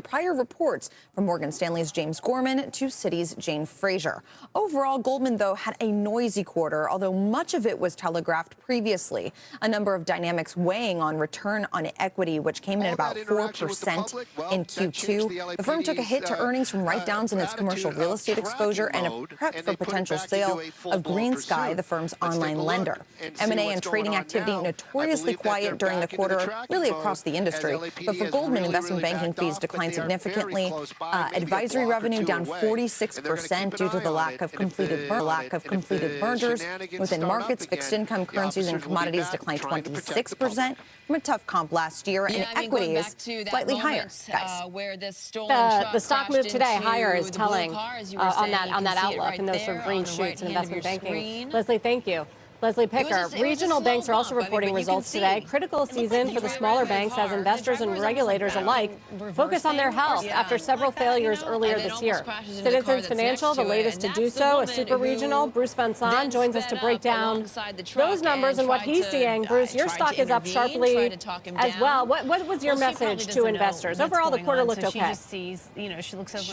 prior reports from Morgan Stanley's James Gorman to Citi's Jane Fraser. Overall, Goldman, though, had a noisy quarter, although much of it was telegraphed previously. A number of dynamics weighing on return on equity, which came in at about 4% in Q2. The firm took a hit to earnings from write-downs in its commercial real estate exposure and a prep for potential sale of Green Sky, the firm's online lender. M&A and trading activity notoriously quiet during the quarter, really across the industry. But for Goldman, investment banking fees declined significantly. Advisory revenue down 46% due to the lack of completed mergers. Within markets, fixed income, currencies, and commodities declined 26% from a tough comp last year, and equities slightly higher. The stock move today higher is telling on that outlook and those sort of green shoots in investment banking. Leslie, thank you. Leslie Picker. Regional banks are also reporting results today. Critical season for the smaller banks as investors and regulators alike focus on their health after several failures earlier this year. Citizens Financial, the latest to do so, a super regional. Bruce Van Saun joins us to break down those numbers and what he's seeing. Bruce, your stock is up sharply as well. What was your message to investors? Overall, the quarter looked okay.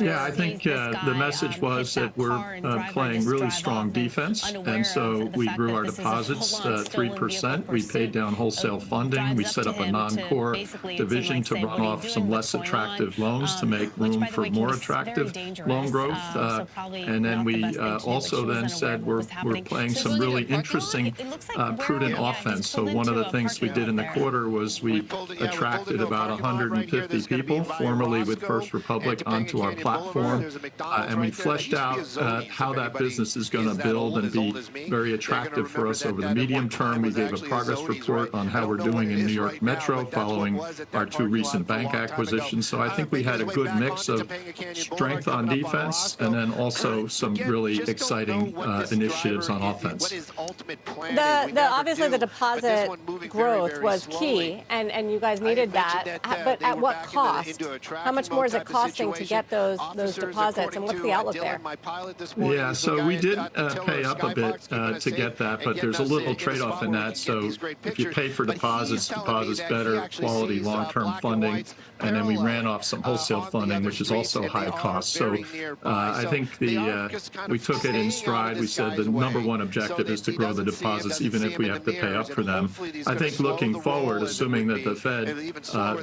Yeah, I think the message was that we're playing really strong defense, and so we grew our deposits 3%. We paid down wholesale funding. We set up a non-core division to run off some less attractive loans to make room for more attractive loan growth. And then we also then said we're playing some really interesting prudent offense. So one of the things we did in the quarter was we attracted about 150 people, formerly with First Republic, onto our platform. And we fleshed out how that business is going to build and be very attractive for us over the medium term. We gave a progress report on how we're doing in New York Metro following our two recent bank acquisitions. So I think we had a good mix of strength on defense and then also some really exciting initiatives on offense. Obviously the deposit growth was key, and you guys needed that. But at what cost? How much more is it costing to get those deposits, and what's the outlook there? Yeah, so we did pay up a bit to get that, but there's a little trade-off in that. So if you pay for deposits better quality long-term funding, and then we ran off some wholesale funding, which is also high cost. So I think we took it in stride. We said the number one objective is to grow the deposits, even if we have to pay up for them. I think looking forward, assuming that the Fed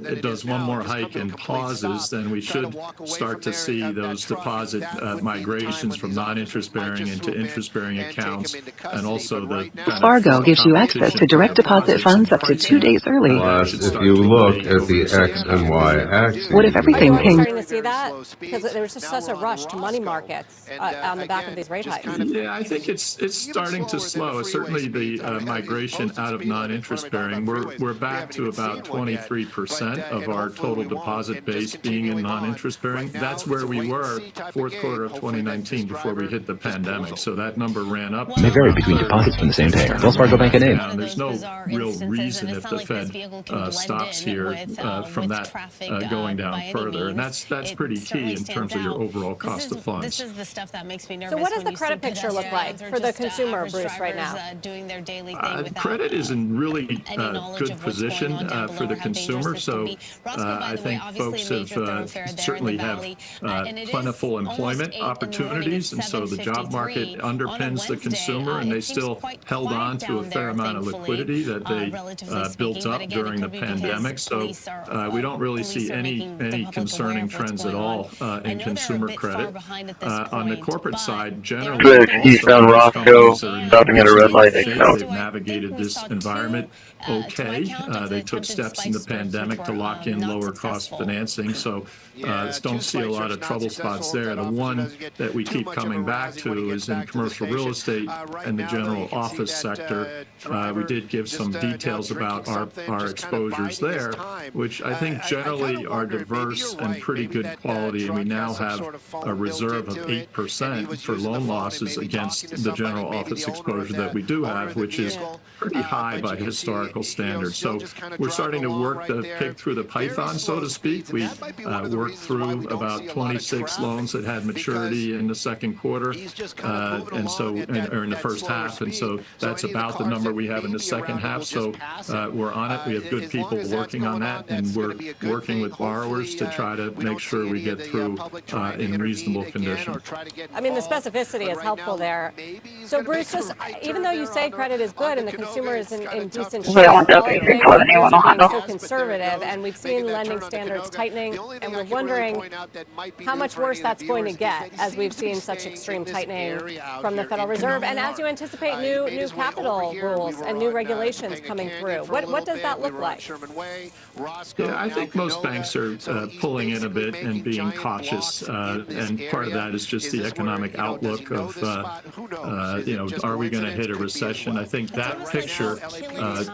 it does one more hike and pauses, then we should start to see those deposit migrations from non-interest bearing into interest bearing accounts, and also the Fargo gives you access to direct deposit funds up to 2 days early. Plus, if you look at the X and Y axis, what if everything came? Starting to see that because there was just such a rush to money markets on the back of these rate hikes. Yeah, I think it's starting to slow. Certainly, the migration out of non-interest bearing, we're back to about 23% of our total deposit base being in non-interest bearing. That's where we were fourth quarter of 2019 before we hit the pandemic. So that number ran up. May vary between deposits from the same payer. Wells Fargo Bank and name. There's no real reason if the Fed stops here from that going down further, and that's pretty key in terms of your overall cost of funds. This is the stuff that makes me nervous. So what does the credit picture look like for the consumer, Bruce, right now? Credit is in really good position for the consumer. So I think folks have certainly have plentiful employment opportunities, and so the job market underpins the consumer, and they still held on to a fair amount of liquidity that they built up during the pandemic. So we don't really see any concerning trends at all in consumer credit. On the corporate side, generally, eastbound Roscoe, stopping at a red light. They've navigated this environment okay. They took steps in the pandemic to lock in lower cost financing, so don't see a lot of trouble spots there. The one that we keep coming back to is in commercial real estate and the general office sector. We did give some details about our exposures there, which I think generally are diverse and pretty good quality, and we now have a reserve of 8% for loan losses against the general office exposure that we do have, which is pretty high by historical standards. So we're starting to work the pig through the python, so to speak. We worked through about 26 loans that had maturity in the second quarter, or in the first half, and so that's about the number we have in the second half. So we're on it. We have good people working on that, and we're working with borrowers to try to make sure we get through in reasonable condition. I mean, the specificity is helpful there. So, Bruce, just even though you say credit is good and the consumer is in decent shape, all the banks are being so conservative, and we've seen lending standards tightening, and we're wondering how much worse that's going to get as we've seen such extreme tightening from the Federal Reserve, and as you anticipate new capital rules and new regulations coming through. What does that look like? Yeah, I think most banks are pulling in a bit and being cautious, and part of that is just the economic outlook of, are we going to hit a recession? I think that picture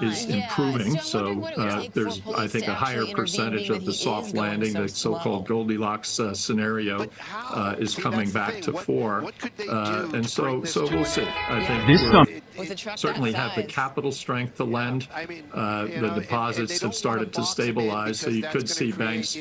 is improving. So there's, I think, a higher percentage of the soft landing, the so-called Goldilocks scenario, is coming back to fore. And so we'll see. I think we certainly have the capital strength to lend. The deposits have started to stabilize, so you could see banks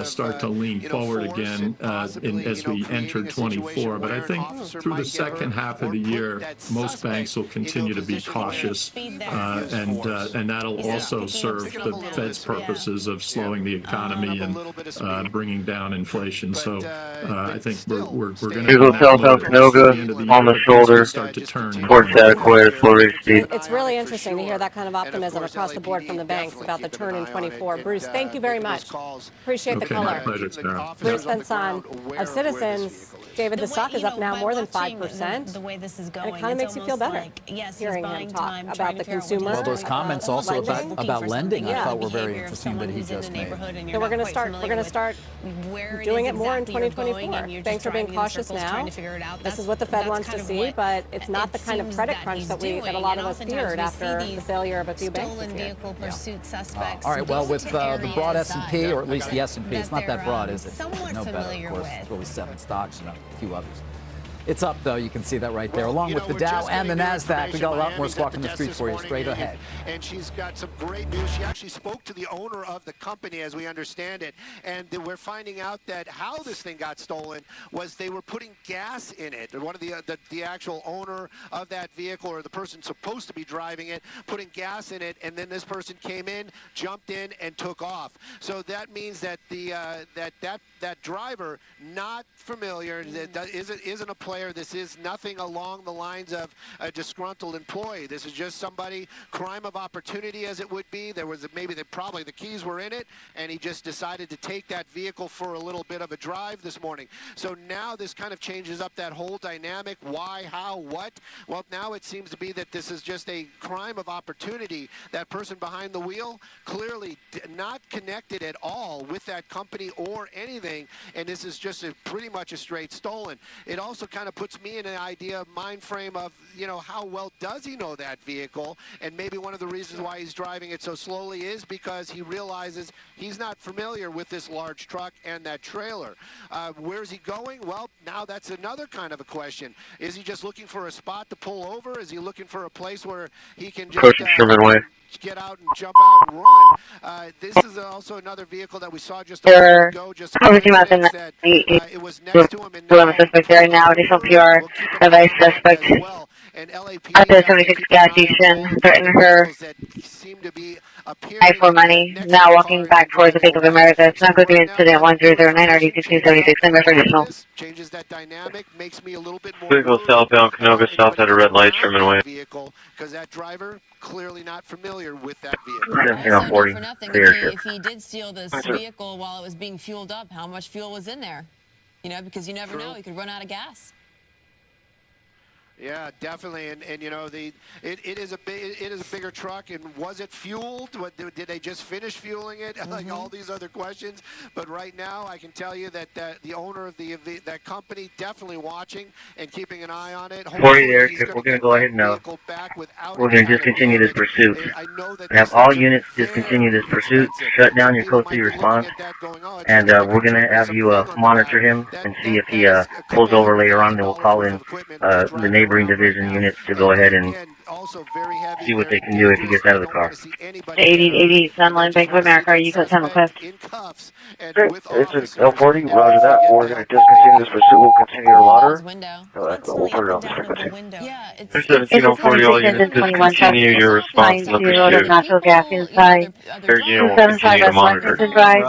start to lean forward again as we enter 24. But I think through the second half of the year, most banks will continue to be cautious, and that'll also serve the Fed's purposes of slowing the economy and bringing down inflation. So I think we're going to on the shoulder start to turn towards adequate slow rate speed. It's really interesting to hear that kind of optimism across the board from the banks about the turn in 24. Bruce, thank you very much. Appreciate the color. Bruce Benson of Citizens. David, the stock is up now more than 5%. The way this is going, and it kind of makes you feel better hearing him talk about the consumer. Well, those comments also about lending, I thought were very interesting that he just made. So we're going to start doing it more in 2024. Banks are being cautious now. This is what the Fed wants to see, but it's not the kind of credit crunch that a lot of us feared after the failure of a few banks this year. All right, well, with the broad S&P, or at least the S&P, it's not that broad, is it? No better, of course. It's really 7 stocks and a few others. It's up, though. You can see that right there. Along with the Dow and the NASDAQ, we got a lot more Squawk in the Streets for you straight ahead. And she's got some great news. She actually spoke to the owner of the company, as we understand it. And we're finding out that how this thing got stolen was they were putting gas in it. One of the actual owner of that vehicle, or the person supposed to be driving it, putting gas in it, and then this person came in, jumped in, and took off. So that means that that driver, not familiar, isn't a player. This is nothing along the lines of a disgruntled employee. This is just somebody, crime of opportunity as it would be. There was probably the keys were in it, and he just decided to take that vehicle for a little bit of a drive this morning. So now this kind of changes up that whole dynamic. Why, how, what? Well, now it seems to be that this is just a crime of opportunity. That person behind the wheel clearly not connected at all with that company or anything, and this is just pretty much a straight stolen. It also kind of puts me in an mind frame of, how well does he know that vehicle? And maybe one of the reasons why he's driving it so slowly is because he realizes he's not familiar with this large truck and that trailer. Where's he going? Well, now that's another kind of a question. Is he just looking for a spot to pull over? Is he looking for a place where he can just get out and jump out and run? This is also another vehicle that we saw just a moment ago. It was next to him, and suspect there now. Additional PR device suspect at the 76 gas station. Threatened her. For money. Now walking back towards the Bank of America. It's not going to be incident 1009 RD 1676. Number for additional. Changes that dynamic, makes me a little bit more. Vehicle southbound Canoga south at a red light, Sherman Way. Because that driver clearly not familiar with that vehicle. If he did steal this vehicle while it was being fueled up, how much fuel was in there? Because you never know, he could run out of gas. Yeah, definitely, and it is a bigger truck. And was it fueled? Did they just finish fueling it? Like all these other questions. But right now, I can tell you that the owner of that company definitely watching and keeping an eye on it. For you there, we're going to go ahead and we're going to discontinue this pursuit. Have all units discontinue this pursuit. Shut down your code 3 response, and we're going to have you monitor him and see if he pulls over later on. Then we'll call in the neighbor neighboring division units to go ahead and see what they can do if he gets out of the car. 8088 Sunline, Bank of America, are you Hamilcliff? Great. This is L40, roger that. We're going to discontinue this pursuit. We'll continue to monitor. We'll put it on the frequency. Yeah, it's 1740, all units discontinue your response to the pursuit. Natural gas inside. Third unit will continue to monitor. Drive.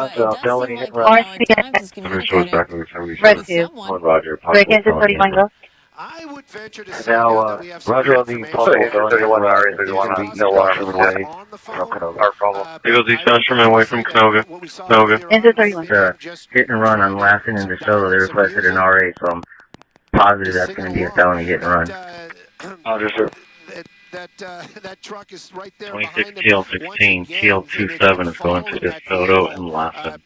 Understood, exactly how we Red should. 2. Roger. Break into 31 go. I would venture to say Now, that we have some roger on the possible felony. 31 There's going to be no Sherman Way from Canoga. Our problem. Eagles eastbound Sherman Way from Canoga. Into 31. Hit and run on Lassen and DeSoto. They requested an RA, so I'm positive that's going to be a felony hit and run. Roger, sir. That truck is right there 26 TL16, TL27 is going to DeSoto and Lassen.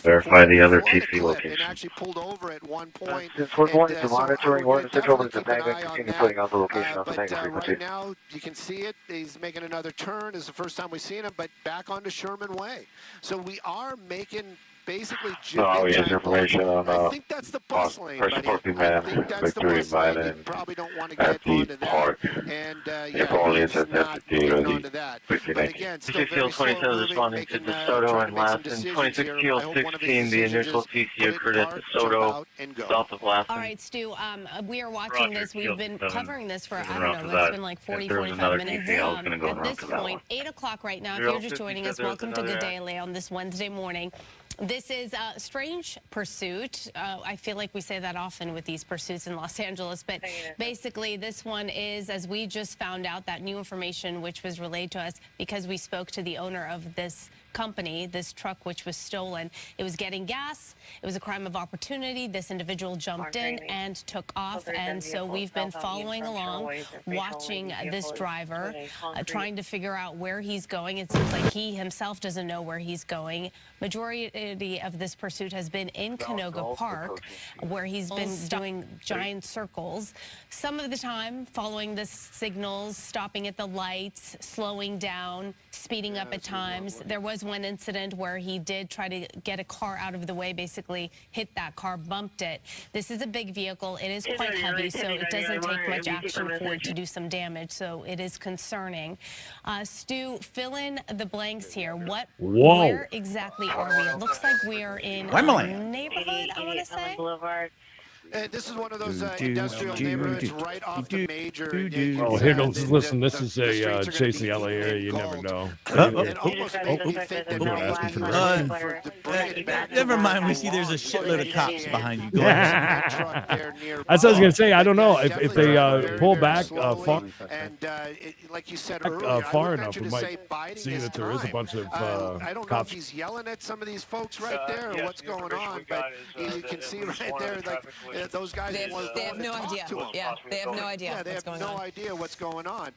Verify the other TC locations. Since we're going into monitoring, we're going to switch over to Topanga and continue putting out the location on Topanga frequency. Right now, you can see it. He's making another turn. It's the first time we've seen him, but back onto Sherman Way. So we are making basically we have information on I think that's the bus lane, supporting man, Victory Biden at the park. And if only it's at the but again, still TL 27 responding to DeSoto and Lassen. 26 TL 16, the initial TC occurred at DeSoto, south of Lassen. All right, Stu, we are watching this. We've been covering this for, I don't know, it's been like 40, 45 minutes. At this point, 8 o'clock right now, if you're just joining us, welcome to Good Day LA on this Wednesday morning. This is a strange pursuit. I feel like we say that often with these pursuits in Los Angeles, but basically this one is, as we just found out, that new information which was relayed to us because we spoke to the owner of this company, this truck which was stolen. It was getting gas. It was a crime of opportunity. This individual jumped in and took off, and so we've been following along, watching this driver, trying to figure out where he's going. It seems like he himself doesn't know where he's going. Majority of this pursuit has been in Canoga Park, where he's been doing giant circles. Some of the time following the signals, stopping at the lights, slowing down, speeding up at times. There was one incident where he did try to get a car out of the way, basically hit that car, bumped it. This is a big vehicle. It is quite heavy, so it doesn't take much action for it to do some damage, so it is concerning. Stu, fill in the blanks here. Where exactly are we? It looks like we are in a neighborhood, I want to say. This is one of those industrial neighborhoods right off the major. Oh, here goes. Listen, this is a chasing the LA area. You never know. Never mind. We see there's a shitload of cops behind you. That's what I was going to say. I don't know if they pull back far enough, we might see that there is a bunch of I don't know if he's yelling at some of these folks right there or what's going on, but you can see right there, like those guys. They have no idea. Yeah, they have no idea. Yeah, they have no idea what's going on.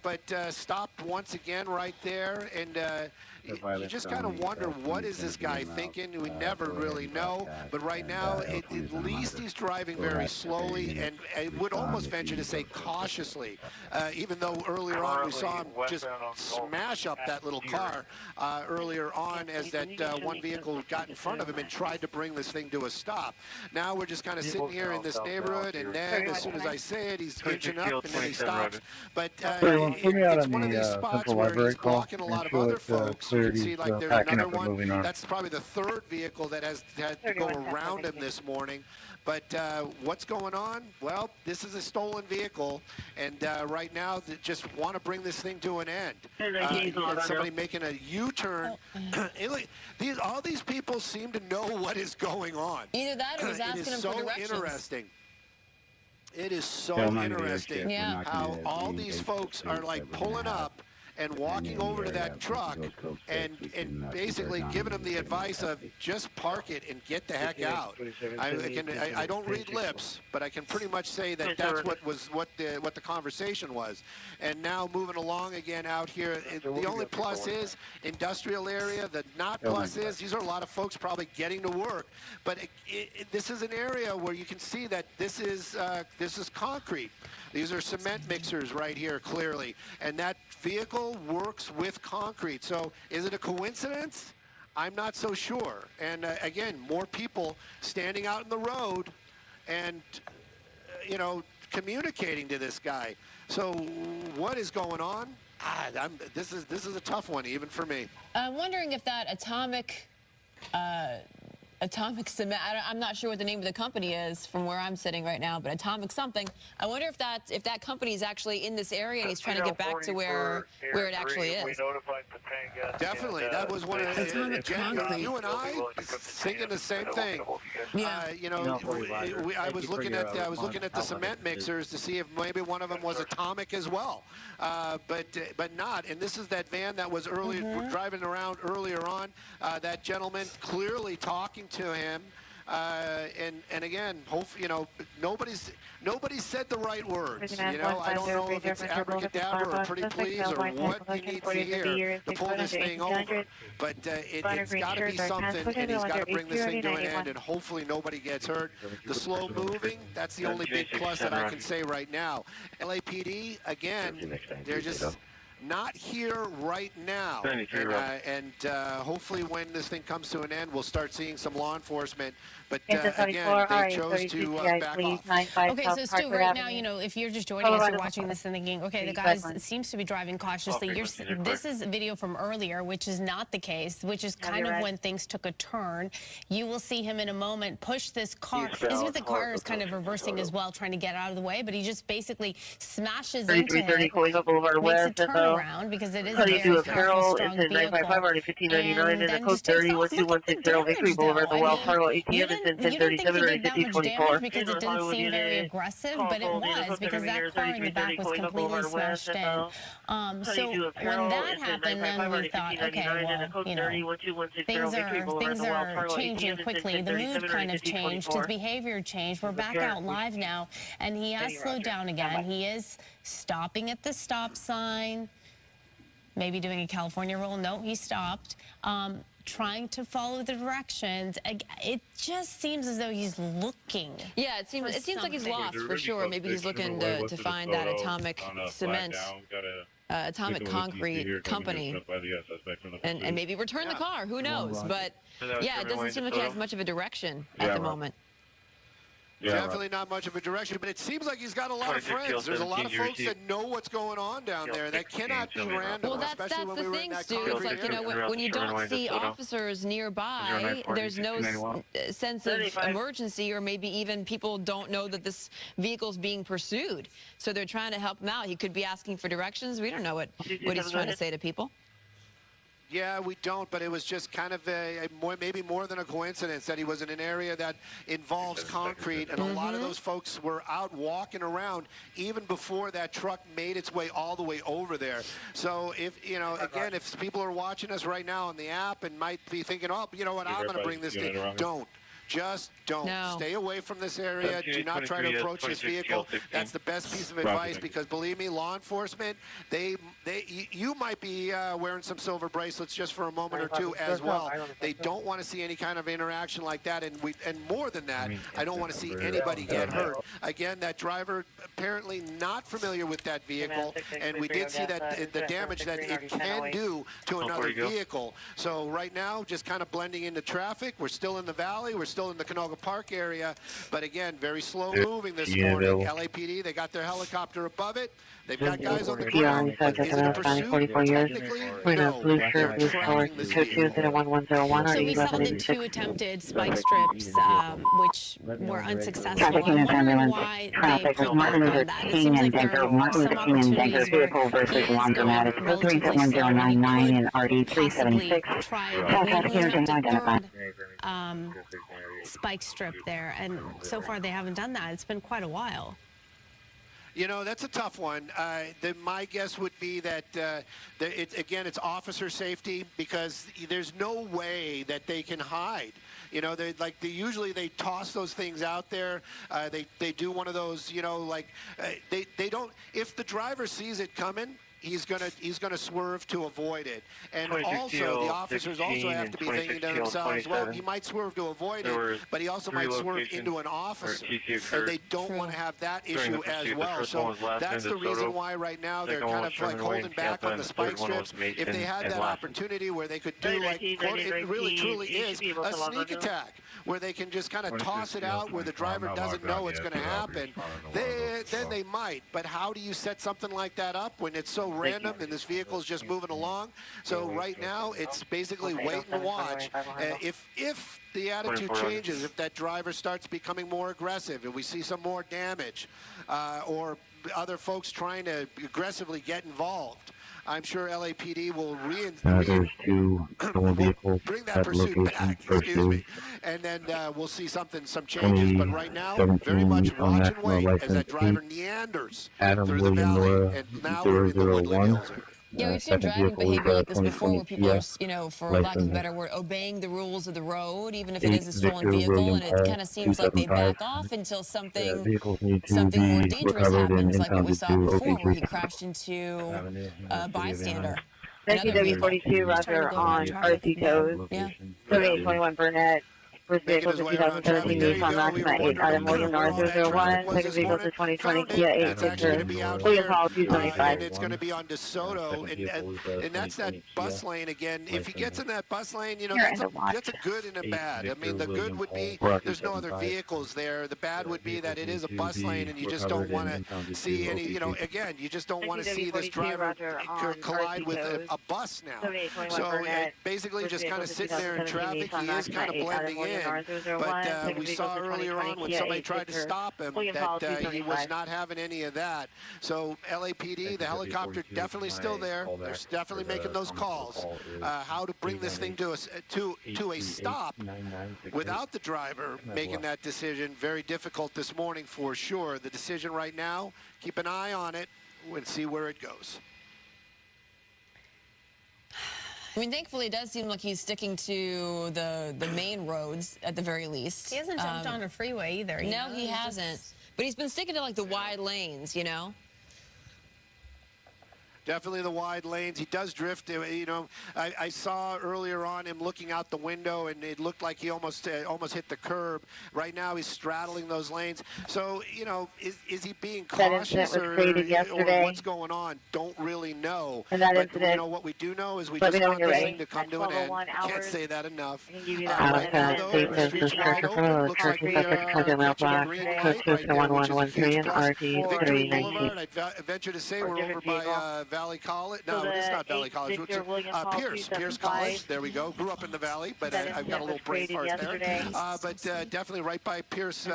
But stopped once again right there, and you just kind of wonder, what is this guy thinking? We never really know. But right now, at least he's driving very slowly, and I would almost venture to say cautiously, even though earlier on we saw him just smash up that little car earlier on as that one vehicle got in front of him and tried to bring this thing to a stop. Now we're just kind of sitting here in this neighborhood, and then as soon as I say it, he's inching up, and then he stops. But it's one of these spots where he's blocking a lot of other folks. You can see like there's another one. That's probably the third vehicle that has had to go around him this morning. But what's going on? Well, this is a stolen vehicle, and right now they just want to bring this thing to an end. Somebody making a U-turn. All these people seem to know what is going on. Either that or he's asking them for directions. Interesting. It is so interesting how all these folks are like pulling up and walking over to that truck and basically giving them the advice of just park it and get the heck out. I don't read lips, but I can pretty much say that that's what the conversation was. And now moving along again out here, the only plus is industrial area. The not plus is these are a lot of folks probably getting to work, but this is an area where you can see that this is concrete. These are cement mixers right here, clearly, and that vehicle works with concrete. So is it a coincidence? I'm not so sure. And again, more people standing out in the road and, communicating to this guy. So what is going on? This is a tough one, even for me. I'm wondering if that atomic cement, I'm not sure what the name of the company is from where I'm sitting right now, but atomic something. I wonder if that company is actually in this area and he's trying to get back to where it actually is. Definitely, that was one of the you and I thinking the same thing. Yeah. You know, I was looking at the cement mixers to see if maybe one of them was atomic as well, but not. And this is that van that was driving around earlier on. That gentleman clearly talking to him, and again, hopefully, you know, nobody said the right words. You know, I don't know if it's abracadabra or pretty please or what he needs to hear to pull this thing over. But it's got to be something, and he's got to bring this thing to an end, and hopefully nobody gets hurt. The slow moving, that's the only big plus that I can say right now. LAPD, again, they're just not here right now, and hopefully when this thing comes to an end, we'll start seeing some law enforcement. But again, they chose to back off. Okay, so Stu, right now, you know, if you're just joining us, you're watching this and thinking, okay, the guy seems to be driving cautiously. This is video from earlier, which is not the case, which is kind of when things took a turn. You will see him in a moment push this car. The car is kind of reversing as well, trying to get out of the way, but he just basically smashes into him, makes a turnaround because it is a very powerful, strong vehicle. And then just takes off. Look at the damage, though. You didn't think he did that much damage because it didn't seem very aggressive, but it was because that car in the back was completely smashed in. So when that happened, then we thought, okay, well, you know, things are changing quickly. The mood kind of changed. His behavior changed. We're back out live now, and he has slowed down again. He is stopping at the stop sign, maybe doing a California roll. No, he stopped. Trying to follow the directions. It just seems as though he's looking. Yeah, it seems like he's lost for sure. Maybe he's looking to find that atomic cement, atomic concrete company, and maybe return the car. Who knows? But yeah, it doesn't seem like he has much of a direction at the moment. Definitely not much of a direction, but it seems like he's got a lot of friends. There's a lot of folks that know what's going on down there. That cannot be random. Well, that's the thing, Stu. It's like, you know, when you don't see officers nearby, there's no sense of emergency, or maybe even people don't know that this vehicle's being pursued. So they're trying to help him out. He could be asking for directions. We don't know what he's trying to say to people. Yeah, we don't, but it was just kind of maybe more than a coincidence that he was in an area that involves concrete, and a lot of those folks were out walking around even before that truck made its way all the way over there. So if, you know, again, if people are watching us right now on the app and might be thinking, oh, you know what, I'm going to bring this thing, don't. Just don't. No. Stay away from this area. Do not try to approach this vehicle. That's the best piece of advice, because believe me, law enforcement, you might be wearing some silver bracelets just for a moment or two as well. They don't want to see any kind of interaction like that, and more than that, I don't want to see anybody get hurt. Again, that driver apparently not familiar with that vehicle, and we did see that the damage that it can do to another vehicle. So right now, just kind of blending into traffic. We're still in the valley. We're still in the Canoga Park area, but again, very slow moving this morning. LAPD, they got their helicopter above it. They've got guys on the ground. Is it a pursuit? 44 years. We're in a blue shirt, blue collar, 2201101. So we saw the 2 attempted spike strips, which were unsuccessful. I wonder why they pulled back on that. It seems like there are some opportunities where he is going relatively slow and possibly try a third spike strip there, and so far they haven't done that. It's been quite a while. You know, that's a tough one. My guess would be that, it's officer safety, because there's no way that they can hide. You know, usually they toss those things out there. They do one of those, you know, like they don't. If the driver sees it coming, he's gonna swerve to avoid it. And also, the officers also have to be thinking to themselves, well, he might swerve to avoid it, but he also might swerve into an officer. And they don't want to have that issue as well. So that's the reason why right now they're kind of like holding back on the spike strips. If they had that opportunity where they could do like, it really truly is a sneak attack, where they can just kind of toss it out where the driver doesn't know it's going to happen, then they might. But how do you set something like that up when it's so random and this vehicle's just moving along? So right now, it's basically wait and watch. If the attitude changes, if that driver starts becoming more aggressive, if we see some more damage, or other folks trying to aggressively get involved, I'm sure LAPD will there's two vehicles bring that pursuit back, excuse me, and then we'll see some changes. But right now, very much watch and wait as that driver meanders through the valley, and now we're in the Woodland Hills area. Yeah, we've seen driving behavior like this before where people are, for lack of a better word, obeying the rules of the road, even if it is a stolen vehicle, and it kind of seems like they back off until something more dangerous happens, like what we saw before where he crashed into a bystander. W42, Roger, on RC toes. Yeah. 3821 Burnett. First vehicle to 2017 Nissan Maxima 8 out of William North 001. Second vehicle to 2020 Kia 8 Victor. William Hall 275. And it's going to be on DeSoto, and that's that bus lane again. If he gets in that bus lane, that's a good and a bad. I mean, the good would be there's no other vehicles there. The bad would be that it is a bus lane, and you just don't want to see any. Again, you just don't want to see this driver collide with a bus now. So basically, just kind of sitting there in traffic, he is kind of blending in. But we saw earlier on when somebody tried to stop him that he was not having any of that. So LAPD, the helicopter definitely still there. They're definitely making those calls. How to bring this thing to a stop without the driver making that decision. Very difficult this morning for sure. The decision right now, keep an eye on it and see where it goes. I mean, thankfully, it does seem like he's sticking to the main roads at the very least. He hasn't jumped on a freeway either. No, he hasn't. But he's been sticking to, like, the wide lanes, Definitely the wide lanes. He does drift. I saw earlier on him looking out the window, and it looked like he almost hit the curb. Right now, he's straddling those lanes. So, is he being cautious or what's going on? Don't really know. And that but what we do know is we just want this thing to come to an end. Can't say that enough. Right now, though, the street's wide open. Looks like we are green light right there, which is a huge plus. Victory Boulevard, I venture to say we're over by Valley College. No, it's not Valley College. Pierce College. There we go. Grew up in the Valley, but I've got a little brain fart there. But definitely right by Pierce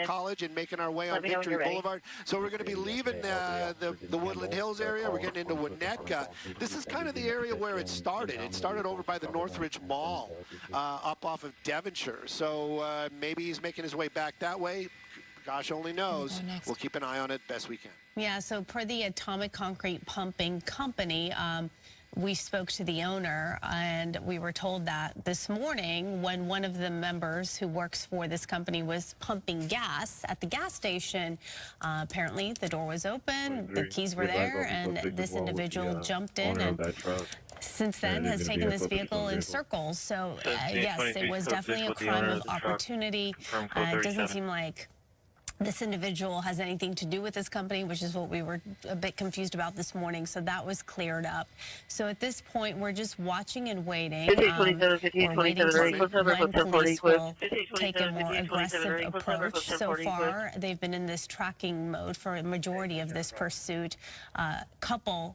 College and making our way on Victory Boulevard. So we're going to be leaving the Woodland Hills area. We're getting into Winnetka. This is kind of the area where it started. It started over by the Northridge Mall, up off of Devonshire. So maybe he's making his way back that way. Gosh only knows. We'll keep an eye on it best we can. Yeah, so per the Atomic Concrete Pumping Company, we spoke to the owner, and we were told that this morning when one of the members who works for this company was pumping gas at the gas station, apparently the door was open, the keys were there, and this individual jumped in and since then has taken this vehicle in circles. So yes, it was definitely a crime of opportunity. It doesn't seem like this individual has anything to do with this company, which is what we were a bit confused about this morning. So that was cleared up. So at this point, we're just watching and waiting. We're waiting to see when police will take a more aggressive approach. So far, they've been in this tracking mode for a majority of this pursuit. Couple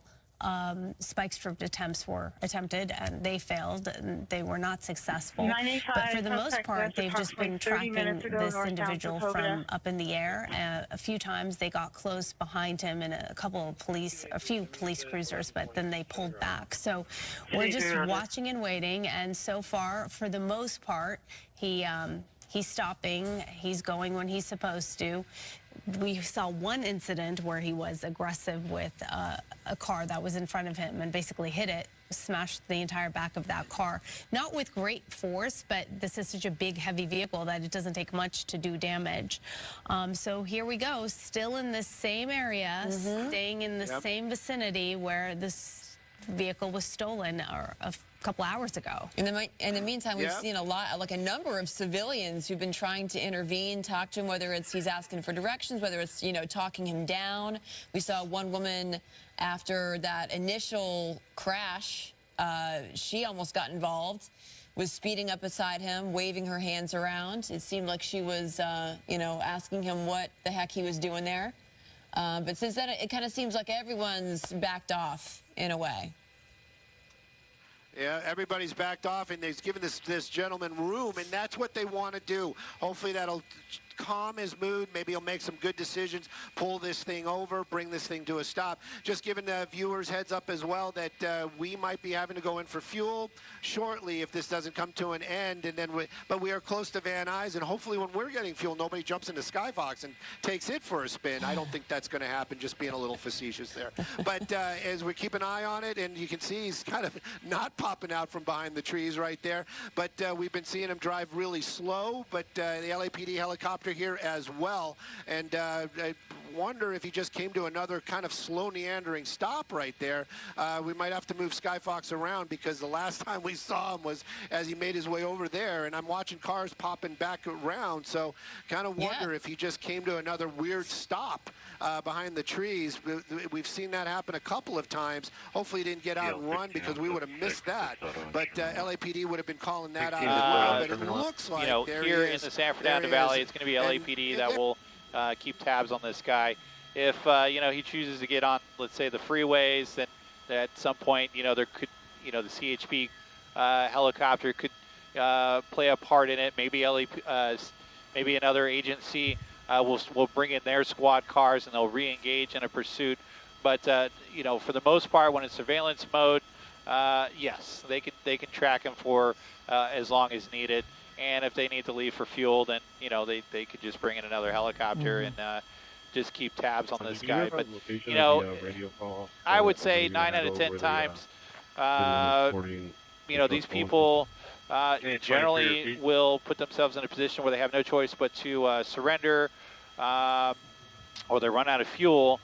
spike strip attempts were attempted and they failed and they were not successful. But for the most part, they've just been tracking this individual from up in the air. A few times they got close behind him and a few police cruisers, but then they pulled back. So we're just watching and waiting. And so far, for the most part, he's stopping. He's going when he's supposed to. We saw one incident where he was aggressive with a car that was in front of him and basically hit it. smashed the entire back of that car. Not with great force, but this is such a big, heavy vehicle that it doesn't take much to do damage. So here we go, still in the same area, staying in the same vicinity where this vehicle was stolen a couple hours ago. In the meantime, we've seen a number of civilians who've been trying to intervene, talk to him, whether it's he's asking for directions, whether it's, talking him down. We saw one woman after that initial crash, she almost got involved, was speeding up beside him, waving her hands around. It seemed like she was, asking him what the heck he was doing there. But since then, it kind of seems like everyone's backed off in a way. Yeah, everybody's backed off, and they've given this gentleman room, and that's what they want to do. Hopefully that'll calm his mood. Maybe he'll make some good decisions, pull this thing over, bring this thing to a stop. Just giving the viewers heads up as well that we might be having to go in for fuel shortly if this doesn't come to an end. And then, but we are close to Van Nuys, and hopefully when we're getting fuel, nobody jumps into Skyfox and takes it for a spin. I don't think that's going to happen, just being a little facetious there. But as we keep an eye on it, and you can see he's kind of not popping out from behind the trees right there. But we've been seeing him drive really slow, but the LAPD helicopter here as well, and I wonder if he just came to another kind of slow meandering stop right there. We might have to move Skyfox around, because the last time we saw him was as he made his way over there, and I'm watching cars popping back around, so kind of wonder if he just came to another weird stop behind the trees. We've seen that happen a couple of times. Hopefully he didn't get out and run, because we would have missed that, but LAPD would have been calling that out as well. But it looks like here in the San Fernando Valley, it's going to be LAPD that will keep tabs on this guy. If he chooses to get on, let's say, the freeways, then at some point, there could, the CHP helicopter could play a part in it. Maybe maybe another agency will bring in their squad cars, and they'll re-engage in a pursuit. But for the most part, when it's surveillance mode, yes, they can track him for as long as needed. And if they need to leave for fuel, then they could just bring in another helicopter and just keep tabs on this guy. But I would say 9 out of 10 times, these people generally will put themselves in a position where they have no choice but to surrender, or they run out of fuel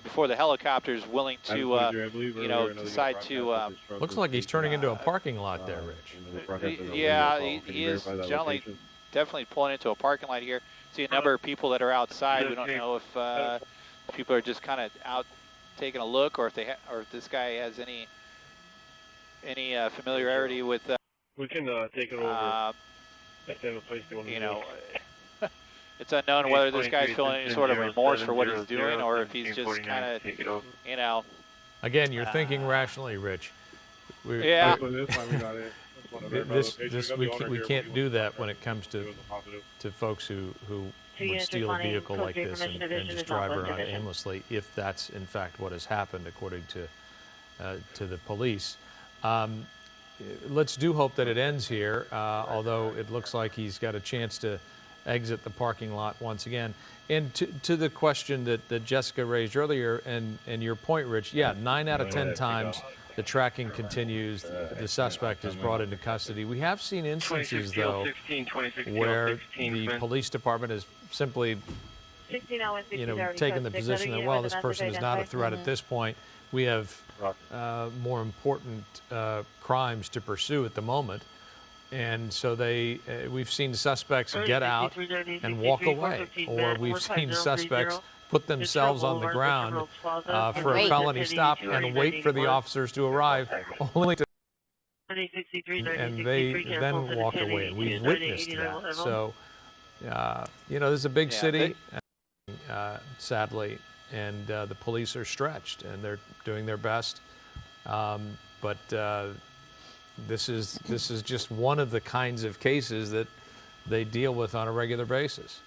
before the helicopter is willing to, decide to. Looks like he's turning into a parking lot there, Rich. Yeah, he is generally definitely pulling into a parking lot here. See a number of people that are outside. We don't know if people are just kind of out taking a look, or if if this guy has any familiarity with. We can take it over. It's unknown whether this guy's feeling any sort of remorse for what he's doing, or if he's just kind of, Again, you're thinking rationally, Rich. We can't do that when it comes to folks who would steal a vehicle like this and just drive around aimlessly, if that's in fact what has happened, according to the police. Let's do hope that it ends here, although it looks like he's got a chance to exit the parking lot once again. And to the question that Jessica raised earlier, and your point, Rich, 9 out of 10 times the tracking continues, the suspect is brought into custody. We have seen instances, though, where the police department has simply, taken the position that, well, this person is not a threat at this point. We have more important crimes to pursue at the moment. And so we've seen suspects get out and walk away, or we've seen suspects put themselves on the ground for a felony stop and wait for the officers to arrive, only to, and they then walk away. And we've witnessed that. So, this is a big city, sadly, and the police are stretched, and they're doing their best. But this is just one of the kinds of cases that they deal with on a regular basis.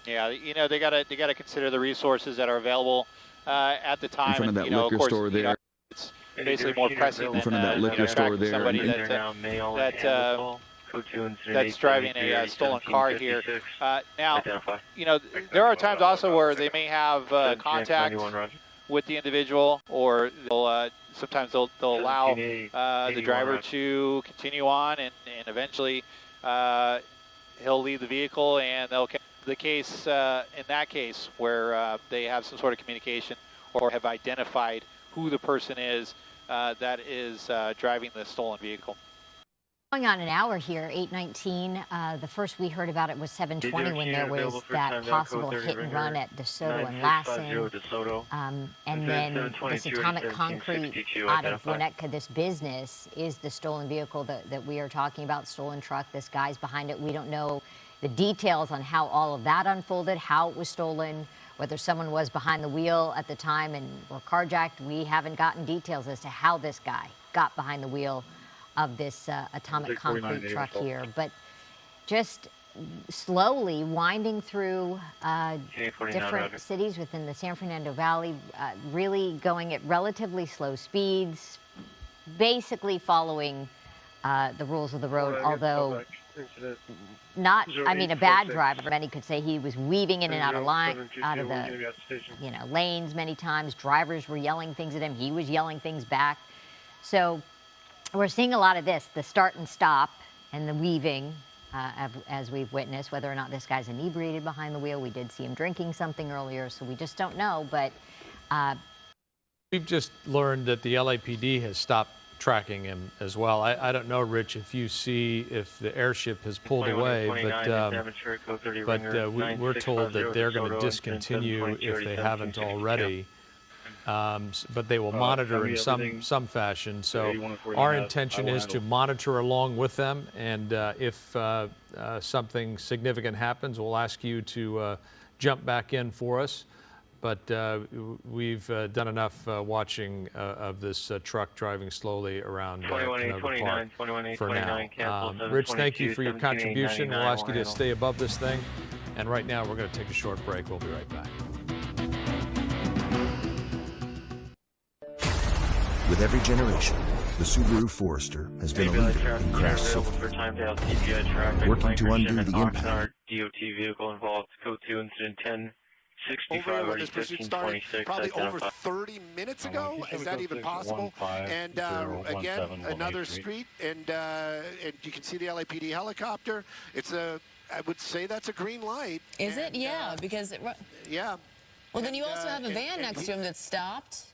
Yeah, they gotta consider the resources that are available at the time. In front of that and, liquor of course, store there. It's basically more pressing than in front of that liquor store there. Somebody that's driving a stolen car here. Now, there are times also where they may have contact with the individual, or they'll sometimes they'll allow the driver to continue on, and eventually he'll leave the vehicle, and they'll the case in that case where they have some sort of communication or have identified who the person is that is driving the stolen vehicle. Going on an hour here, 8:19. The first we heard about it was 7:20 when there was that possible hit and run at DeSoto and Lassen. And then this atomic concrete out of Winnetka, this business, is the stolen vehicle that we are talking about, stolen truck. This guy's behind it. We don't know the details on how all of that unfolded, how it was stolen, whether someone was behind the wheel at the time and were carjacked. We haven't gotten details as to how this guy got behind the wheel of this atomic concrete truck here, but just slowly winding through different cities within the San Fernando Valley, really going at relatively slow speeds, basically following the rules of the road, although not, I mean, a bad driver. Many could say he was weaving in and out of the lanes many times. Drivers were yelling things at him. He was yelling things back. So we're seeing a lot of this, the start and stop and the weaving, as we've witnessed. Whether or not this guy's inebriated behind the wheel, we did see him drinking something earlier, so we just don't know. But we've just learned that the LAPD has stopped tracking him as well. I don't know, Rich, if you see if the airship has pulled away, but we're told that they're going to discontinue if they haven't already. But they will monitor in some fashion. So our intention is to monitor along with them, and if something significant happens, we'll ask you to jump back in for us. But we've done enough watching of this truck driving slowly around Canoga Park for now. Rich, thank you for your contribution. We'll ask you to stay above this thing. And right now, we're going to take a short break. We'll be right back. With every generation, the Subaru Forester has been a leader in crash safety, working to undo the impact. DOT vehicle involved. Code 2 incident 1065 when this pursuit started, probably over 30 minutes ago. Is that even possible? And again, another street, and you can see the LAPD helicopter. It's a, I would say that's a green light. Is it? Yeah, because yeah. Well, then you also have a van next to him that's stopped.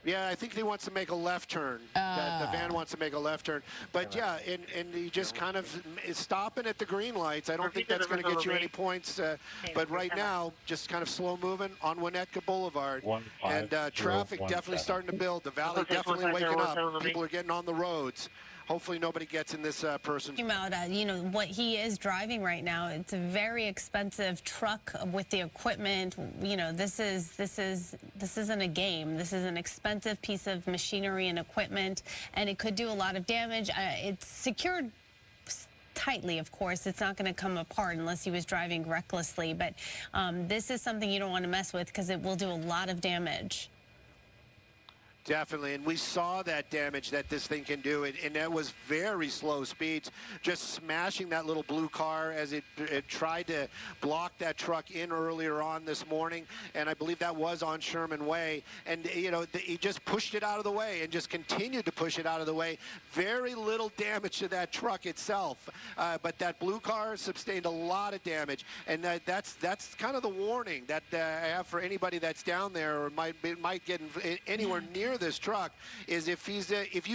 Yeah, I think he wants to make a left turn. The van wants to make a left turn. But yeah, and he just kind of is stopping at the green lights. I don't think that's going to get you any points. But right now, just kind of slow moving on Winnetka Boulevard. And traffic definitely starting to build. The valley definitely waking up. People are getting on the roads. Hopefully nobody gets in this person's. About you know what he is driving right now. It's a very expensive truck with the equipment. You know, this isn't a game. This is an expensive piece of machinery and equipment, and it could do a lot of damage. It's secured tightly, of course. It's not going to come apart unless he was driving recklessly. But this is something you don't want to mess with because it will do a lot of damage. Definitely, and we saw that damage that this thing can do, and that was very slow speeds, just smashing that little blue car as it tried to block that truck in earlier on this morning, and I believe that was on Sherman Way, and you know, he just pushed it out of the way and just continued to push it out of the way. Very little damage to that truck itself, but that blue car sustained a lot of damage, and that's kind of the warning that I have for anybody that's down there or might get anywhere near this truck, is if you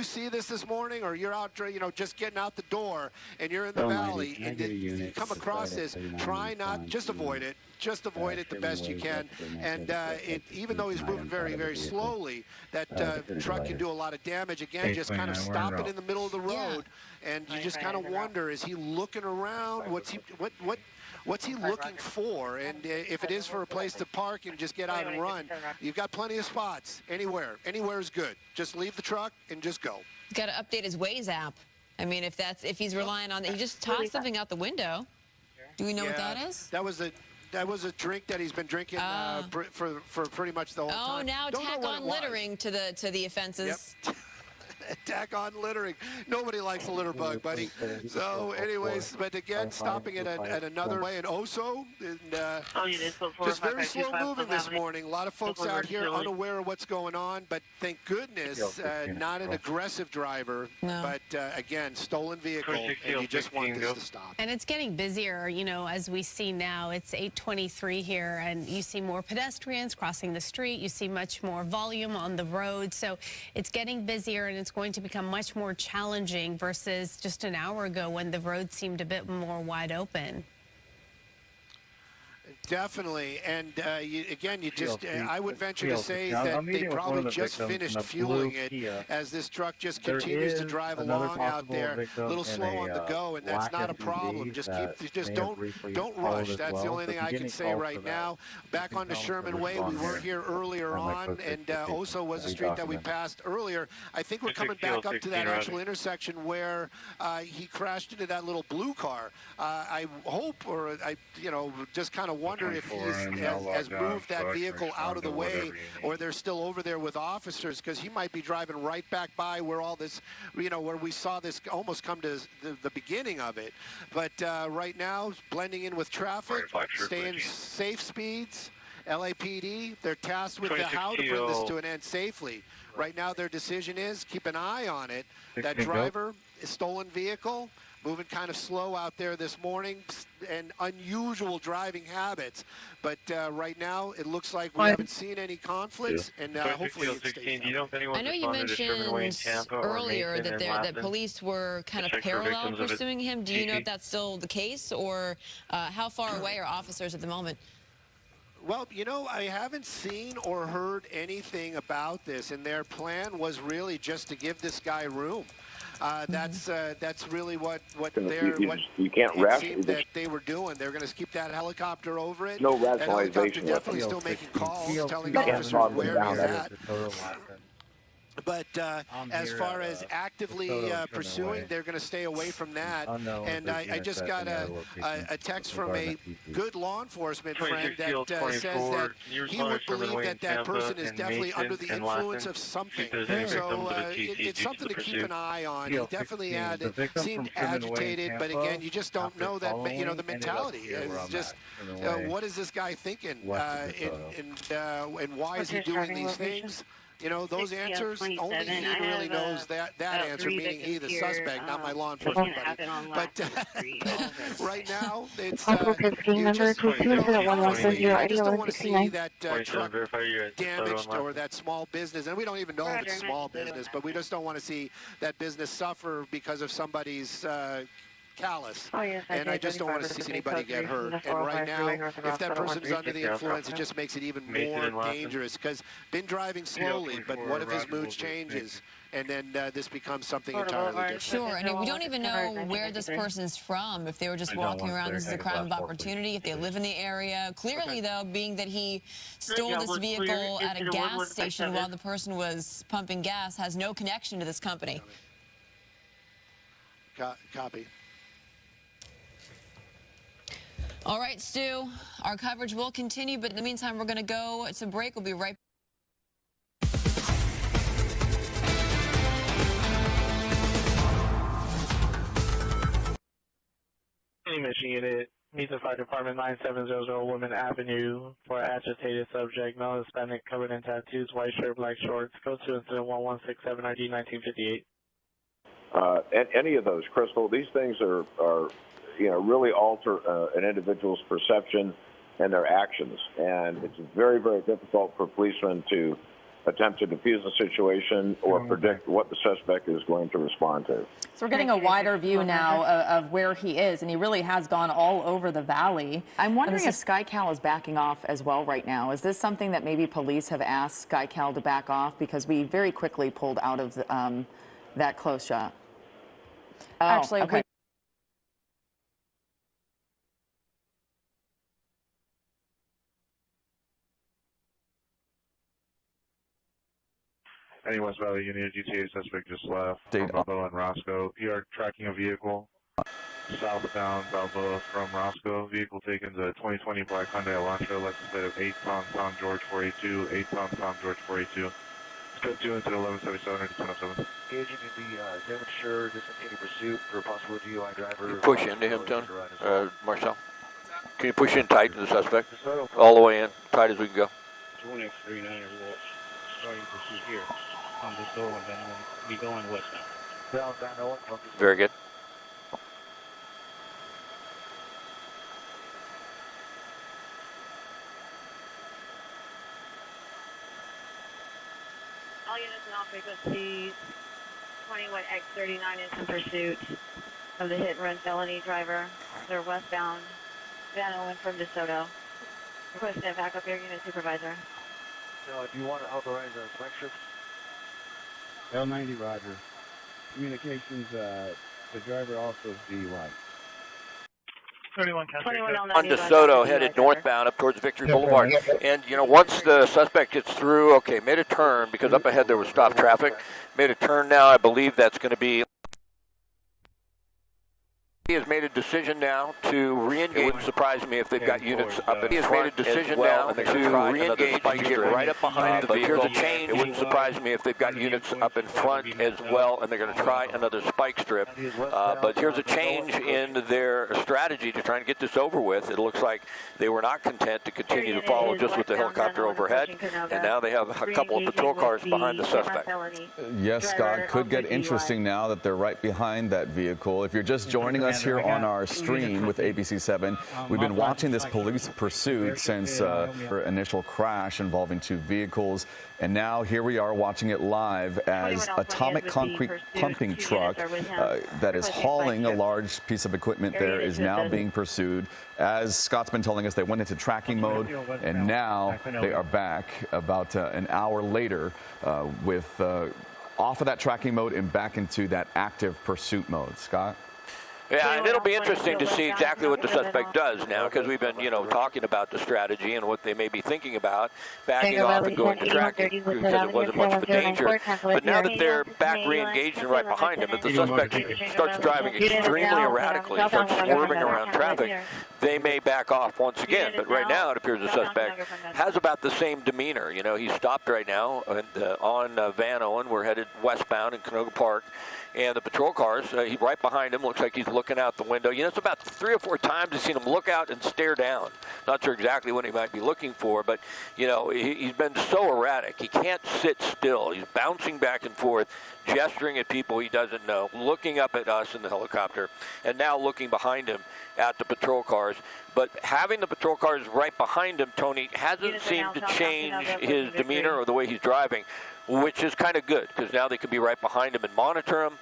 see this morning, or you're out, you know, just getting out the door and you're in the valley and you come across this, try not, just avoid it. Just avoid it the best you can. And even though he's moving very, very slowly, that truck can do a lot of damage. Again, just kind of stop it in the middle of the road, and you just kind of wonder, is he looking around? What's he looking for? And if it is for a place to park and just get out and run, you've got plenty of spots. Anywhere is good. Just leave the truck and just go. He's got to update his Waze app. I mean, if he's relying on that, he just tossed something out the window. Do we know what that is? That was a drink that he's been drinking for pretty much the whole time. Oh, now tack on littering to the offenses. Yep. Attack on littering. Nobody likes a litter bug, buddy. So, anyways, but again, stopping it at another way. And Oso, and, just very slow moving this morning. A lot of folks out here unaware of what's going on, but thank goodness, not an aggressive driver, but again, stolen vehicle, and you just want this to stop. And it's getting busier, you know, as we see now. It's 8:23 here, and you see more pedestrians crossing the street. You see much more volume on the road. So it's getting busier, and it's going to become much more challenging versus just an hour ago when the road seemed a bit more wide open. Definitely, and you just, I would venture to say that they probably just finished fueling it as this truck just continues to drive along out there, a little slow on the go, and that's not a problem. Just don't rush. That's the only thing I can say right now. Back onto Sherman Way, we were here earlier on, and Oso was a street that we passed earlier. I think we're coming back up to that actual intersection where he crashed into that little blue car. I hope, or I, just kind of wonder if he has moved that vehicle out of the way, or they're still over there with officers, because he might be driving right back by where all this, where we saw this almost come to the beginning of it. But right now, blending in with traffic, staying safe speeds. LAPD, they're tasked with how to bring this to an end safely. Right now, their decision is keep an eye on it. That driver, stolen vehicle, moving kind of slow out there this morning, and unusual driving habits. But right now, it looks like we haven't seen any conflicts, and hopefully it stays out. I know you mentioned earlier that police were kind of parallel pursuing him. Do you know if that's still the case, or how far away are officers at the moment? Well, I haven't seen or heard anything about this, and their plan was really just to give this guy room. That's really what you can't rush that they were doing. They're going to keep that helicopter over it. No that helicopter rationalization. definitely still making calls, telling officers where he's at. But as far as actively pursuing, they're going to stay away from that. And I just got a text from a good law enforcement friend that says that he would believe that that person is definitely under the influence of something. So it's something to keep an eye on. He definitely seemed agitated, but again, you just don't know that. The mentality is just what is this guy thinking, and why is he doing these things? Those answers, only he really knows that answer, meaning he, the suspect, not my law enforcement buddy. But right now, it's I just don't want to see that truck damaged, or that small business, and we don't even know if it's small business, but we just don't want to see that business suffer because of somebody's callous. And I just don't want to see anybody get hurt. And right now, if that person's under the influence, it just makes it even more dangerous, because been driving slowly, but what if his mood changes and then this becomes something entirely different? Sure, and we don't even know where this person's from, if they were just walking around. This is a crime of opportunity, if they live in the area. Clearly, though, being that he stole this vehicle at a gas station while the person was pumping gas, has no connection to this company. Copy. All right, Stu, our coverage will continue, but in the meantime, we're going to go to break. We'll be right back. Mission Unit, meet the Fire Department 9700 Women Avenue for agitated subject, male Hispanic, covered in tattoos, white shirt, black shorts. Go to incident 1167 ID 1958. Any of those, Crystal, these things are really alter an individual's perception and their actions. And it's very, very difficult for policemen to attempt to defuse the situation or predict what the suspect is going to respond to. So we're getting a wider view now of where he is, and he really has gone all over the valley. I'm wondering if SkyCal is backing off as well right now. Is this something that maybe police have asked SkyCal to back off? Because we very quickly pulled out of that close shot. Oh, actually, okay. Any West Valley Unit, GTA suspect just left. Balboa and Roscoe. PR tracking a vehicle southbound Balboa from Roscoe. Vehicle taken to 2020 black Hyundai Elantra. License plate of 8 Tom George 482. 8 Tom George 482. Code 2 into 1177 to 207. Engaging in the Devonshire discontinued pursuit for a possible DUI driver. You push into him, Tony? Marcel? Can you push in tight to the suspect? All the way in, tight as we can go. 2X39 will starting pursuit here on this door, and then we'll be going westbound. Very good. All units now frequency 21X39 is in pursuit of the hit and run felony driver. They're westbound, Van Owen from DeSoto. Request a backup your unit supervisor. So, do you want to authorize a flex shift? L90, Roger. Communications, the driver also is DUI. 31 On DeSoto, headed northbound up towards Victory Boulevard. And, you know, once the suspect gets through, okay, made a turn, because up ahead there was stopped traffic, made a turn now, I believe that's going to be... He has made a decision now to re-engage. It wouldn't surprise me if they've got units up in front. He has made a decision now to re-engage and get right up behind the vehicle. Here's a change. It wouldn't surprise me if they've got units up in front as well, and they're going to try another spike strip. But here's a change in their strategy to try and get this over with. It looks like they were not content to continue to follow just with the helicopter overhead, and now they have a couple of patrol cars behind the suspect. Yes, Scott, could get interesting now that they're right behind that vehicle. If you're just joining us here on our stream with ABC7. We've been watching this police pursuit since her initial crash involving two vehicles, and now here we are watching it live as atomic concrete pumping truck that is hauling a large piece of equipment there is now being pursued. As Scott's been telling us, they went into tracking mode, and now they are back about an hour later with off of that tracking mode and back into that active pursuit mode. Scott? Yeah, and it'll be interesting to see exactly what the suspect does now, because we've been, you know, talking about the strategy and what they may be thinking about, backing off and going to tracking because it wasn't much of a danger. But now that they're back re-engaged and right behind him, if the suspect starts driving extremely erratically, starts swerving around traffic, they may back off once again. But right now, it appears the suspect has about the same demeanor. You know, he's stopped right now on Van Owen. We're headed westbound in Canoga Park. And the patrol cars, he's right behind him, looks like he's looking out the window. You know, it's about 3 or 4 times I've seen him look out and stare down. Not sure exactly what he might be looking for, but, you know, he's been so erratic. He can't sit still. He's bouncing back and forth, gesturing at people he doesn't know, looking up at us in the helicopter, and now looking behind him at the patrol cars. But having the patrol cars right behind him, Tony, hasn't seemed to change his demeanor or the way he's driving, which is kind of good, because now they can be right behind him and monitor him,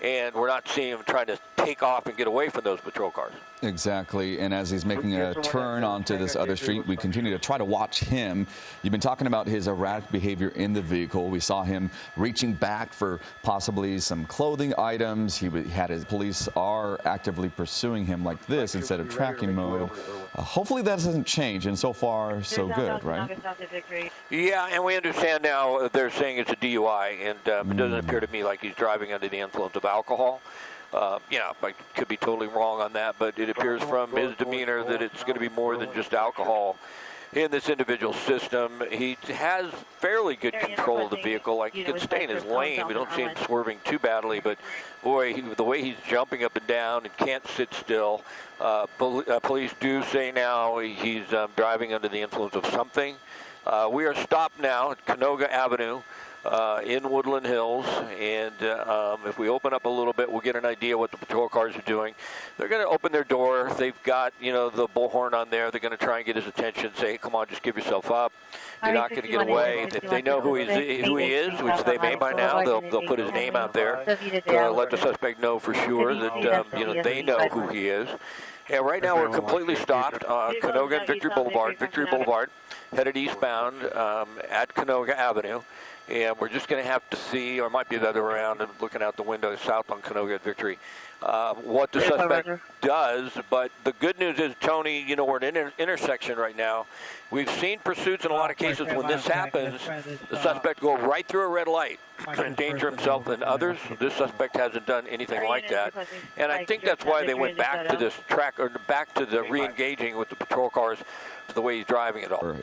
and we're not seeing him trying to take off and get away from those patrol cars. Exactly, and as he's making a turn onto this other street, we continue to try to watch him. You've been talking about his erratic behavior in the vehicle. We saw him reaching back for possibly some clothing items. He had his police are actively pursuing him like this instead of tracking mode. Hopefully that doesn't change, and so far, so good, right? Yeah, and we understand now they're saying it's a DUI, and it doesn't appear to me like he's driving under the influence of alcohol. You know, I could be totally wrong on that, but it appears from his demeanor that it's going to be more than just alcohol in this individual's system. He has fairly good control of the vehicle. Like, he can stay in his lane. We don't see him swerving too badly, but boy, the way he's jumping up and down and can't sit still. Police do say now he's driving under the influence of something. We are stopped now at Canoga Avenue in Woodland Hills, and if we open up a little bit, we'll get an idea what the patrol cars are doing. They're going to open their door. They've got, you know, the bullhorn on there. They're going to try and get his attention, say, hey, come on, just give yourself up. You're not going to get away. If they know who he is, which they may by now, they'll put his name out there to let the suspect know for sure that, you know, they know who he is. And right now we're completely stopped Canoga and Victory Boulevard, headed eastbound at Canoga Avenue. And we're just going to have to see, or it might be the other way around, and looking out the window south on Canoga at Victory, what the suspect does. But the good news is, Tony, you know, we're at an intersection right now. We've seen pursuits in a lot of cases. When this happens, the suspect go right through a red light and endanger himself and others. This suspect hasn't done anything like that. And I think that's why they went back to this track, or back to the re-engaging with the patrol cars, the way he's driving it all.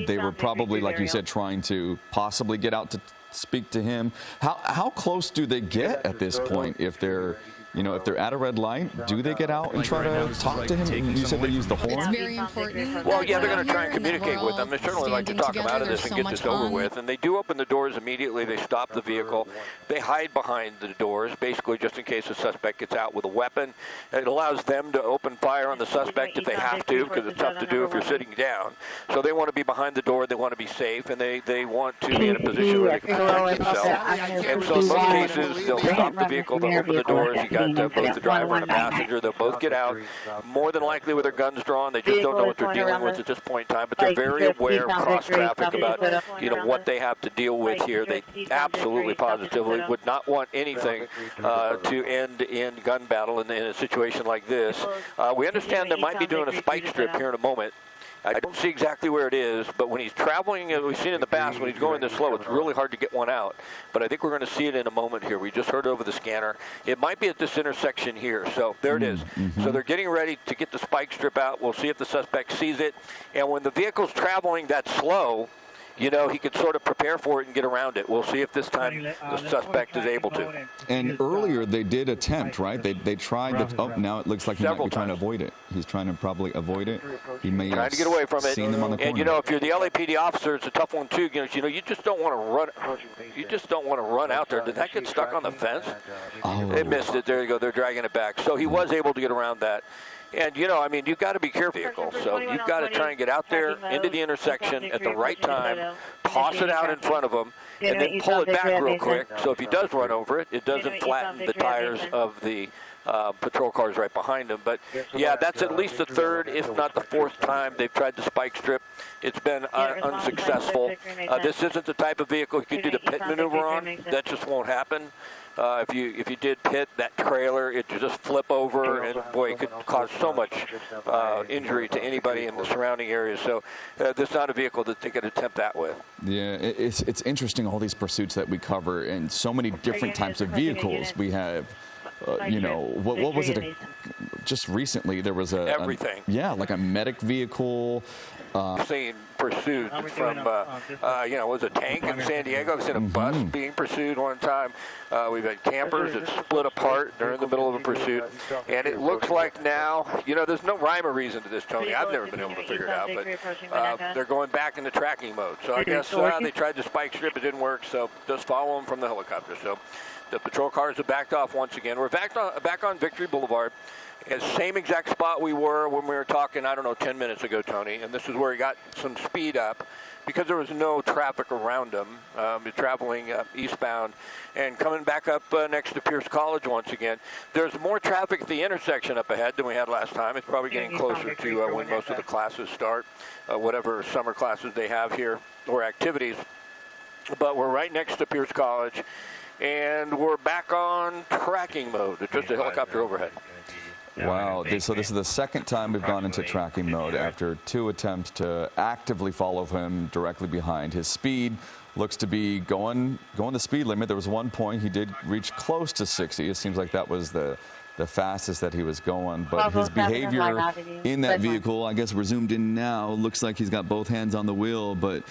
they were probably, like you said, trying to possibly get out to speak to him. How close do they get at this point? If they're, you know, if they're at a red light, do they get out and try to talk to him? You said they use the horn? It's very important. Well, yeah, they're going to try and communicate with them. They certainly like to talk them out of this and get this over with. And they do open the doors immediately. They stop the vehicle. They hide behind the doors, basically just in case the suspect gets out with a weapon. It allows them to open fire on the suspect if they have to, because it's tough to do if you're sitting down. So they want to be behind the door. They want to be safe, and they want to be in a position where they can protect themselves. And so in most cases, they'll stop the vehicle, they'll open the doors. You got both the driver and the passenger. They'll both get out, more than likely with their guns drawn. They just don't know what they're dealing with at this point in time, but they're very aware of cross-traffic about, you know, what they have to deal with here. They absolutely, positively would not want anything to end in gun battle in a situation like this. We understand they might be doing a spike strip here in a moment. I don't see exactly where it is, but when he's traveling, we've seen in the past, when he's going this slow, it's really hard to get one out. But I think we're going to see it in a moment here. We just heard over the scanner. It might be at this intersection here. So there it is. So they're getting ready to get the spike strip out. We'll see if the suspect sees it. And when the vehicle's traveling that slow, you know, he could sort of prepare for it and get around it. We'll see if this time the suspect is able to. And earlier they did attempt, right? They tried to, oh, now it looks like he might be trying to avoid it. He's trying to probably avoid it. He may trying to get away from it. Seen them on the corner. And you know, if you're the LAPD officer, it's a tough one too. You know, you just don't want to run. You just don't want to run out there. Did that get stuck on the fence? Oh. They missed it. There you go. They're dragging it back. So he was able to get around that. And, you know, I mean, you've got to be careful. So you've got to try and get out there into the intersection at the right time, toss it out in front of him, and then pull it back real quick. So if he does run over it, it doesn't flatten the tires of the patrol cars right behind him. But, yeah, that's at least the third, if not the fourth time they've tried to spike strip. It's been unsuccessful. This isn't the type of vehicle you can do the pit maneuver on. That just won't happen. If you did pit that trailer, it would just flip over, and boy, it could cause so much injury to anybody in the surrounding area. So this is not a vehicle that they could attempt that with. Yeah, it's interesting, all these pursuits that we cover, and so many different types of vehicles. We have, you know, what was it? Just recently, there was everything. Yeah, like a medic vehicle. Seen pursued from, you know, was a tank in San Diego. I've seen a bus being pursued one time. We've had campers that split apart. They're in the middle of a pursuit. And it looks like now, you know, there's no rhyme or reason to this, Tony. I've never been able to figure it out, but they're going back into tracking mode. So I guess they tried to spike strip. It didn't work, so just follow them from the helicopter. So the patrol cars have backed off once again. We're back on Victory Boulevard. Same exact spot we were when we were talking, I don't know, 10 minutes ago, Tony. And this is where he got some speed up because there was no traffic around him. Traveling eastbound and coming back up next to Pierce College once again. There's more traffic at the intersection up ahead than we had last time. It's probably getting closer to when most of the classes start, whatever summer classes they have here or activities. But we're right next to Pierce College, and we're back on tracking mode. It's just a helicopter overhead. Wow, so this is the second time we've gone into tracking mode after 2 attempts to actively follow him directly behind. His speed looks to be going the speed limit. There was one point he did reach close to 60. It seems like that was the fastest that he was going, but his behavior in that vehicle, I guess we're zoomed in now, looks like he's got both hands on the wheel, but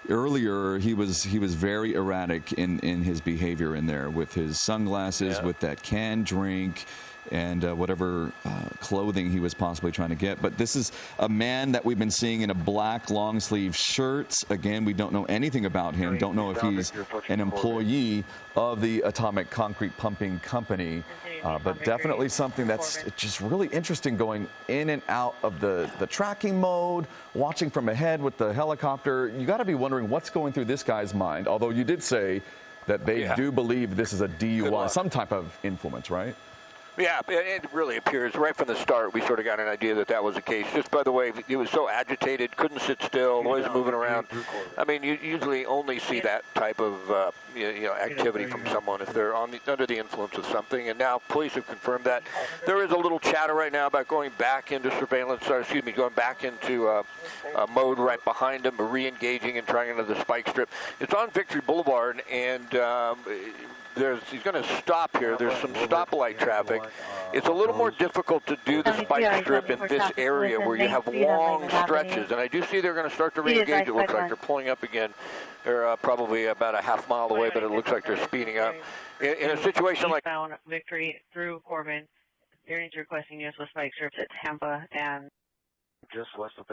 earlier he was very erratic in his behavior in there with his sunglasses, with that canned drink, and whatever clothing he was possibly trying to get. But this is a man that we've been seeing in a black long sleeve shirt. Again, we don't know anything about him. Don't know if he's an employee of the Atomic Concrete Pumping Company. But definitely something that's just really interesting, going in and out of the tracking mode, watching from ahead with the helicopter. You got to be wondering what's going through this guy's mind, although you did say that they do believe this is a DUI, some type of influence, right? Yeah, it really appears right from the start. We sort of got an idea that that was the case. Just by the way, he was so agitated, couldn't sit still, always moving around. I mean, you usually only see that type of activity from someone if they're under the influence of something. And now police have confirmed that. There is a little chatter right now about going back into surveillance. Going back into mode right behind him, re-engaging and trying another spike strip. It's on Victory Boulevard, and he's going to stop here. There's some stoplight traffic, It's a little more difficult to do the spike strip in this area where you have long stretches, and I do see they're going to start to re-engage. It looks like they're pulling up again. They're probably about a half mile away, but it looks like they're speeding up. In a situation like Victory through Corbin, variance requesting use with spike strips at Tampa and just west of